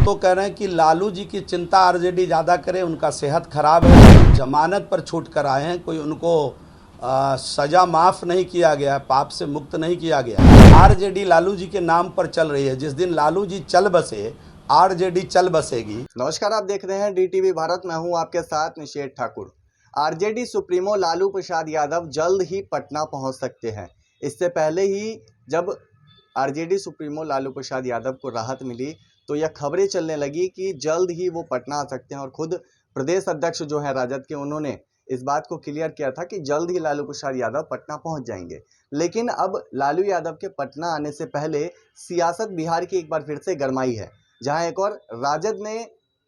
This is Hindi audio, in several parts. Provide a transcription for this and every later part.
तो कह रहे हैं कि लालू जी की चिंता आरजेडी ज़्यादा करे, उनका सेहत खराब है, जमानत पर छूट कर आए हैं, कोई उनको सज़ा माफ़ नहीं किया गया, पाप से मुक्त नहीं किया गया। आरजेडी लालू जी के नाम पर चल रही है, जिस दिन लालू जी चल बसे आरजेडी चल बसेगी। नमस्कार, आप देख रहे हैं डीटीवी भारत, मैं हूं आपके साथ निषेध ठाकुर। आरजेडी सुप्रीमो लालू प्रसाद यादव जल्द ही पटना पहुंच सकते हैं। इससे पहले ही जब आरजेडी सुप्रीमो लालू प्रसाद यादव को राहत मिली तो यह खबरें चलने लगी कि जल्द ही वो पटना आ सकते हैं और खुद प्रदेश अध्यक्ष जो है राजद के, उन्होंने इस बात को क्लियर किया था कि जल्द ही लालू प्रसाद यादव पटना पहुंच जाएंगे। लेकिन अब लालू यादव के पटना आने से पहले सियासत बिहार की एक बार फिर से गरमाई है, जहां एक और राजद ने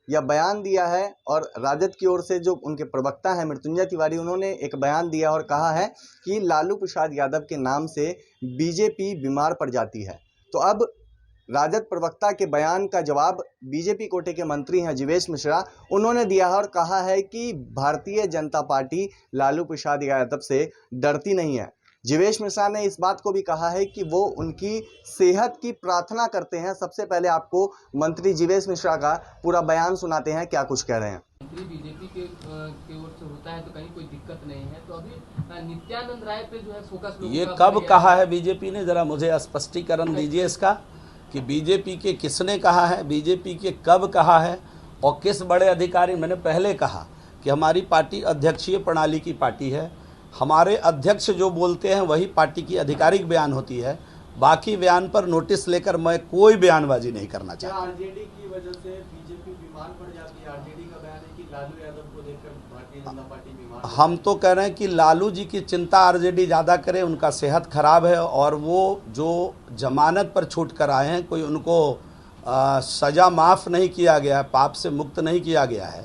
यह बयान दिया है और राजद की ओर से जो उनके प्रवक्ता हैं मृत्युंजय तिवारी, उन्होंने एक बयान दिया और कहा है कि लालू प्रसाद यादव के नाम से बीजेपी बीमार पड़ जाती है। तो अब राजद प्रवक्ता के बयान का जवाब बीजेपी कोटे के मंत्री हैं जीवेश मिश्रा, उन्होंने दिया है और कहा है कि भारतीय जनता पार्टी लालू प्रसाद यादव से डरती नहीं है। जीवेश मिश्रा ने इस बात को भी कहा है कि वो उनकी सेहत की प्रार्थना करते हैं। सबसे पहले आपको मंत्री जीवेश मिश्रा का पूरा बयान सुनाते हैं, क्या कुछ कह रहे हैं। मंत्री बीजेपी के ओर से होता है तो कहीं कोई दिक्कत नहीं है, तो अभी नित्यानंद राय पे जो है फोकस ये कब कहा है बीजेपी ने, जरा मुझे स्पष्टीकरण दीजिए इसका, कि बीजेपी के किसने कहा है, बीजेपी के कब कहा है और किस बड़े अधिकारी। मैंने पहले कहा कि हमारी पार्टी अध्यक्षीय प्रणाली की पार्टी है, हमारे अध्यक्ष जो बोलते हैं वही पार्टी की आधिकारिक बयान होती है, बाकी बयान पर नोटिस लेकर मैं कोई बयानबाजी नहीं करना चाहता। आरजेडी की वजह से बीजेपी बीमार पड़ जाती है। आरजेडी का बयान है कि लालू यादव को देखकर भारतीय जनता पार्टी बीमार। हम तो कह रहे हैं कि लालू जी की चिंता आरजेडी ज़्यादा करे, उनका सेहत खराब है और वो जो जमानत पर छूट कर आए हैं, कोई उनको सज़ा माफ़ नहीं किया गया है, पाप से मुक्त नहीं किया गया है।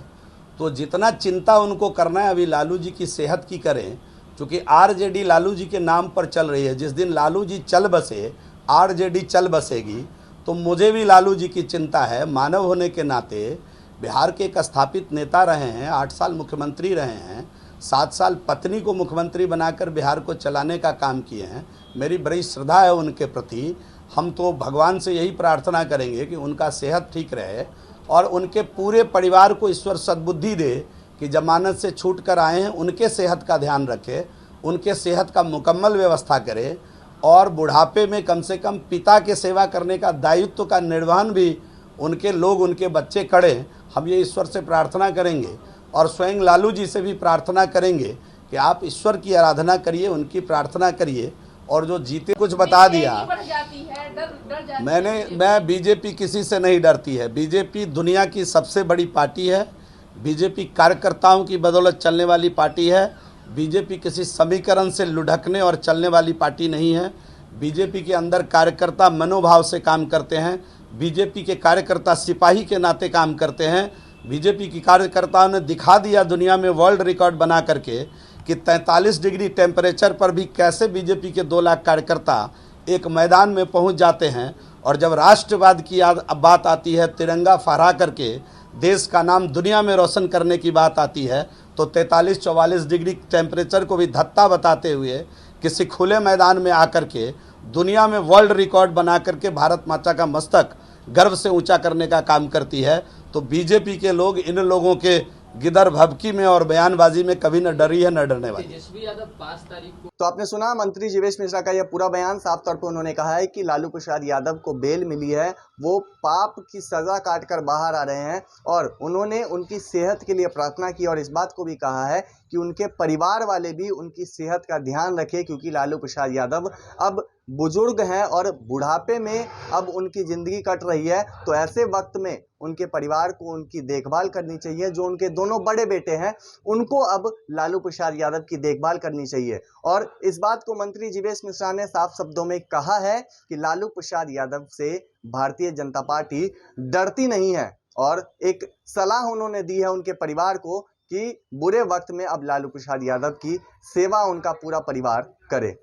तो जितना चिंता उनको करना है अभी लालू जी की सेहत की करें, क्योंकि आरजेडी लालू जी के नाम पर चल रही है। जिस दिन लालू जी चल बसे आरजेडी चल बसेगी। तो मुझे भी लालू जी की चिंता है, मानव होने के नाते बिहार के एक स्थापित नेता रहे हैं, 8 साल मुख्यमंत्री रहे हैं, 7 साल पत्नी को मुख्यमंत्री बनाकर बिहार को चलाने का काम किए हैं। मेरी बड़ी श्रद्धा है उनके प्रति। हम तो भगवान से यही प्रार्थना करेंगे कि उनका सेहत ठीक रहे और उनके पूरे परिवार को ईश्वर सद्बुद्धि दे कि जमानत से छूट कर आए हैं, उनके सेहत का ध्यान रखे, उनके सेहत का मुकम्मल व्यवस्था करे और बुढ़ापे में कम से कम पिता के सेवा करने का दायित्व का निर्वहन भी उनके लोग, उनके बच्चे करें। हम ये ईश्वर से प्रार्थना करेंगे और स्वयं लालू जी से भी प्रार्थना करेंगे कि आप ईश्वर की आराधना करिए, उनकी प्रार्थना करिए। और जो जीते कुछ बता दिया, मैं बीजेपी किसी से नहीं डरती है। बीजेपी दुनिया की सबसे बड़ी पार्टी है, बीजेपी कार्यकर्ताओं की बदौलत चलने वाली पार्टी है। बीजेपी किसी समीकरण से लुढ़कने और चलने वाली पार्टी नहीं है। बीजेपी के अंदर कार्यकर्ता मनोभाव से काम करते हैं। बीजेपी के कार्यकर्ता सिपाही के नाते काम करते हैं। बीजेपी की कार्यकर्ताओं ने दिखा दिया दुनिया में वर्ल्ड रिकॉर्ड बना करके कि 43 डिग्री टेम्परेचर पर भी कैसे बीजेपी के 2 लाख कार्यकर्ता एक मैदान में पहुंच जाते हैं। और जब राष्ट्रवाद की बात आती है, तिरंगा फहरा करके देश का नाम दुनिया में रोशन करने की बात आती है, तो 43-44 डिग्री टेम्परेचर को भी धत्ता बताते हुए किसी खुले मैदान में आकर के दुनिया में वर्ल्ड रिकॉर्ड बना करके भारत माता का मस्तक गर्व से ऊंचा करने का काम करती है। तो बीजेपी के लोग इन लोगों के गिदर भभकी में और बयानबाजी में कभी न डरी है न डरने वाली। तेजस्वी यादव 5 तारीख को। तो आपने सुना मंत्री जीवेश मिश्रा का यह पूरा बयान। साफ तौर पर उन्होंने कहा है कि लालू प्रसाद यादव को बेल मिली है, वो पाप की सजा काटकर बाहर आ रहे हैं और उन्होंने उनकी सेहत के लिए प्रार्थना की और इस बात को भी कहा है कि उनके परिवार वाले भी उनकी सेहत का ध्यान रखें, क्योंकि लालू प्रसाद यादव अब बुजुर्ग हैं और बुढ़ापे में अब उनकी ज़िंदगी कट रही है। तो ऐसे वक्त में उनके परिवार को उनकी देखभाल करनी चाहिए। जो उनके दोनों बड़े बेटे हैं उनको अब लालू प्रसाद यादव की देखभाल करनी चाहिए। और इस बात को मंत्री जीवेश मिश्रा ने साफ शब्दों में कहा है कि लालू प्रसाद यादव से भारतीय जनता पार्टी डरती नहीं है और एक सलाह उन्होंने दी है उनके परिवार को कि बुरे वक्त में अब लालू प्रसाद यादव की सेवा उनका पूरा परिवार करे।